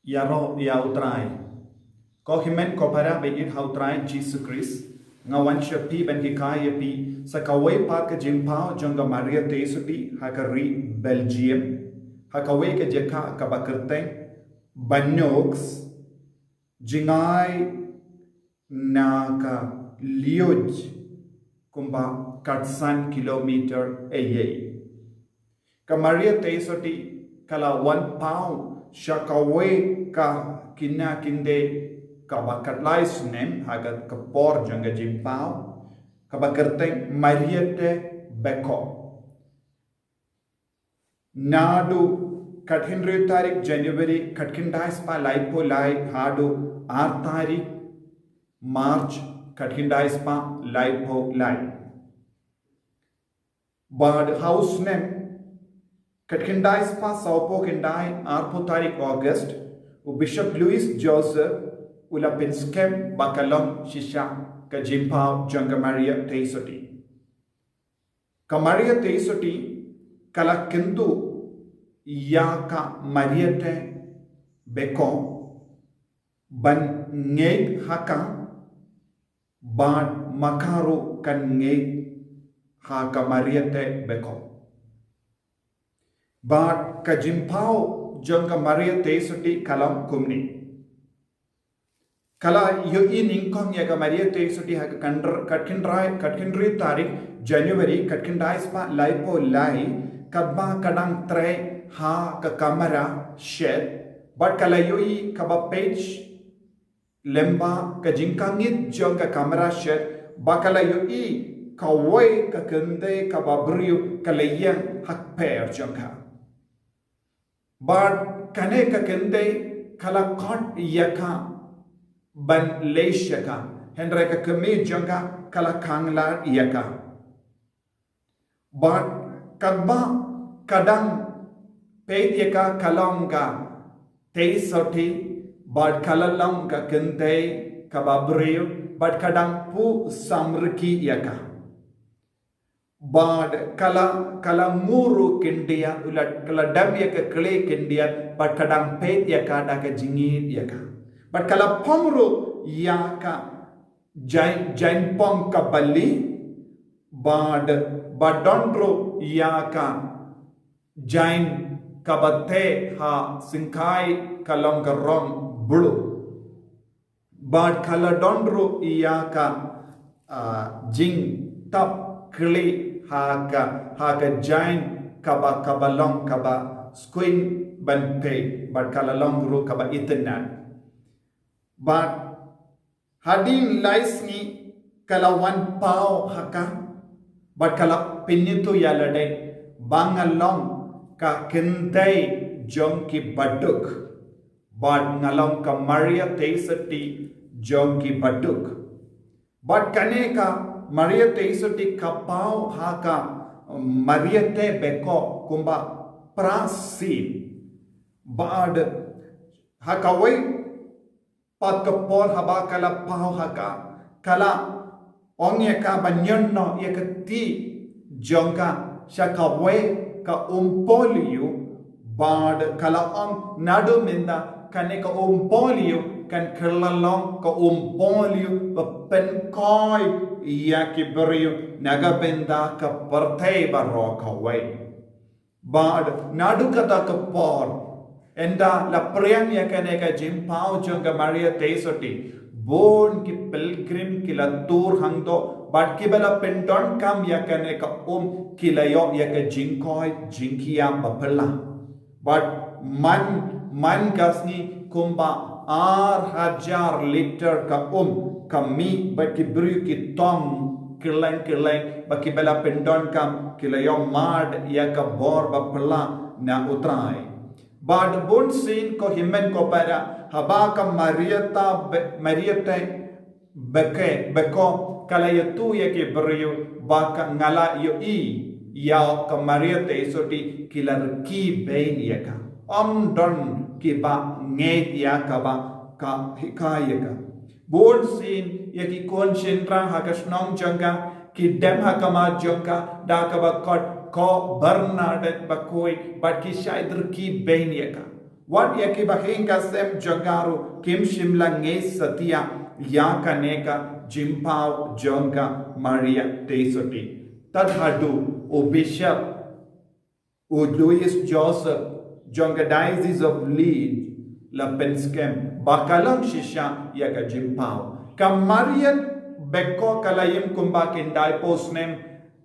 Yaro ya utrai. Ko himen ko para be it ha utrai Jesus Christ. Ngawan shapi ben hikaya pi sa kawai pa ka jimpao jonga Maria Tesuti hakari Belgium. Hakawai ka jeka ka bakerteng Banox jingai naka lioj kumba katsan kilometer ayay. Ka Maria Tesuti kala 1 pound Shakawe ka kinakinde kabakat sunem hagat kapor janga jimpao kabakerteng Mariette Beko Nadu Kathinri tarik January Katkindais pa laipo lai hadu 8 tarik March Katkindais pa laipo lai Bad house name Katkindais pa Saupo Kindai Arpo tarik August u Bishop Louis Joseph Ulapinskem Bakalong Shisha ka Jimpao Janga Maria Teisoti. Ka Maria Teisoti kala kintu ya ka Mariette Beko ban ngeg haka ban makaru kan ngeg haka Mariette Beko. But kajimpao jangka Maria Teisuti kalam kumni. Kala yu iningkong ya ka Maria Teisuti ha katkindri tarik January katkindais pa laipo lai kadba kadang tre ha ka kamera shed but kala yu kaba page lemba ka jingkangit jangka kamera shed bakala yu kawai ka kende kababriu kalayang hakper jangka. But kane ka kende kala kot yaka ban leishaka hendra ka kami janga kala kangla yaka. But kadba kadang peit yaka kalonga teisoti but kala ka kende kababriu but kadang pu samriki yaka. Bad kala muru kindia ulat kala damya ka kle kindia but kadang pet ya kada ka jingit ya ka but kala pomru ya ka jain pom ka bali bad badondro ya ka jain kabate ha singkai kalong garong bulu bad kala dondro ya ka jing tap kli haka giant kaba long kaba squin ban pay but kala long ru kaba itenan but hadin laisni kala 1 pao haka but kala pinito yalade bangalong ka kendai jonki baduk but ngalong ka Maria Teisati jonki baduk but kaneka Maria Teisoti kapau haka Mariette Beko kumba prasi bad haka wai pat kapor haba kala pau haka kala ongya ka banyono yakati jonga shaka wai ka umpoliu bad kala ong nadu minda kaneka umpoliu kan kerlalong ka umpoliu pen koi ya kiberiu nagabenda ka partai baro kawai bad nadu kata ka por enda la priang ya kaneka jimpao jonga Maria Teisoti born ki pilgrim ki la tour hangdo bad ki bela pendon kam ya kaneka kilayo ya ka jinkoi jinkia bapela bad man gasni kumba 8,000 liter ka kami baki beri ki tong kirlang baki bela pendon kam kilayong mad ya ka bor bapela na utrai bad bon sin ko himen ko para haba ka Mariette Beko kalayatu ya ki beri baka ngala yo ya ka Maria Teisoti kilar ki bein ya ka don ki ba nget ya ka ba ka hikaya ka board scene yaki konsentra hakasnong jangka ki dem hakama jangka da ka ba kot ko Bernadette bakoi but ki shaidr ki bein yaka Wat ya ki bahing kasem jagaru kim shimla nge satia ya kaneka jimpau jonga Maria Tesoti. Tadhadu o Bishop o Louis Joseph jonga Diocese of Leeds la penskem bakalang shisha ya ka jimpau. Kamarian beko kalayim kumba kindai posnem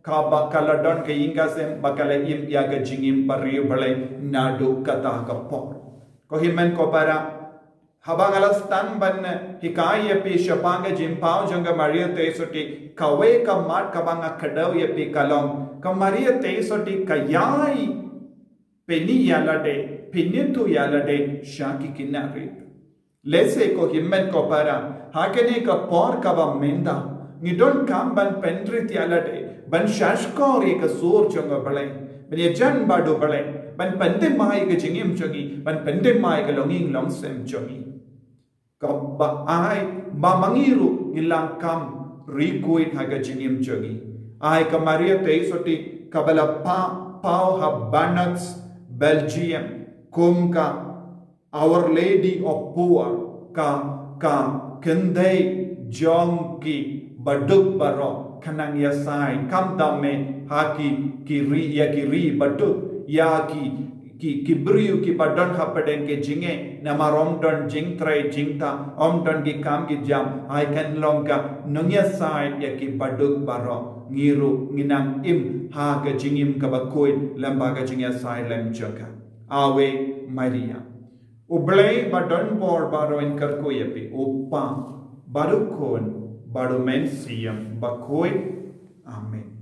ka bakaladon ka ingasem bakalayim ya ka jingim pariu balay nadu kata kapor. Ko himen ko para habang alas tan ban hikai ya pi shapanga jimpau jonga Maria Tesoti kawe ka mat kabanga kadaw ya pi kalong ka Maria Tesoti kayai peni yalade pinitu yalade shaki kinari lese ko himen ko para hakene ka por kaba menda ngidon kam ban pentrit yalade ban shashkor ka sur jonga balai ban jan badu balai ban pandem mai ke jingim jongi ban pandem mai ke longing long sem jongi ka ba ai ba mangiru ilang kam rikuit ha ke jingim jongi ai ka Maria Tesoti kabala pau ha banats Belgium kumka Our Lady of Poor ka kendai jongi baduk baro kanang yasai kam dame haki kiri baduk ya ki briu ki padon hapaden ke jinge namarom don jing trai jingta om don ki kam ki jam I can longa nungya side ya ki baduk baro ngiru nginang im ha ga jingim ka bakoi lamba ga jingya side lem joka Ave Maria ublai badon bor baro in karko yapi upa barukon baru mensiam bakoi amen.